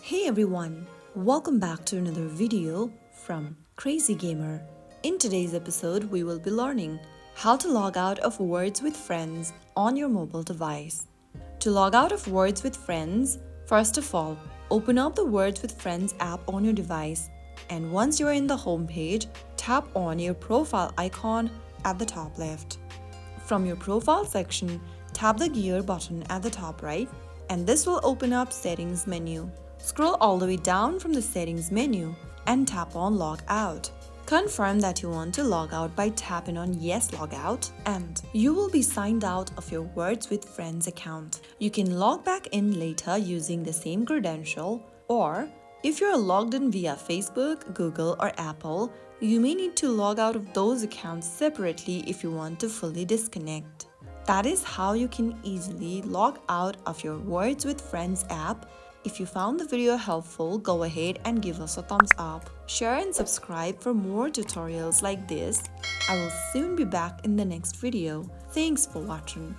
Hey everyone, welcome back to another video from Crazy Gamer. In today's episode, we will be learning how to log out of Words with Friends on your mobile device. To log out of Words with Friends, first of all, open up the Words with Friends app on your device, and once you're in the home page, tap on your profile icon at the top left. From your profile section, tap the gear button at the top right, and this will open up Settings menu. Scroll all the way down from the Settings menu and tap on Log Out. Confirm that you want to log out by tapping on Yes Logout, and you will be signed out of your Words with Friends account. You can log back in later using the same credential, or if you're logged in via Facebook, Google, or Apple, you may need to log out of those accounts separately if you want to fully disconnect. That is how you can easily log out of your Words with Friends app. If you found the video helpful, go ahead and give us a thumbs up. Share and subscribe for more tutorials like this. I will soon be back in the next video. Thanks for watching.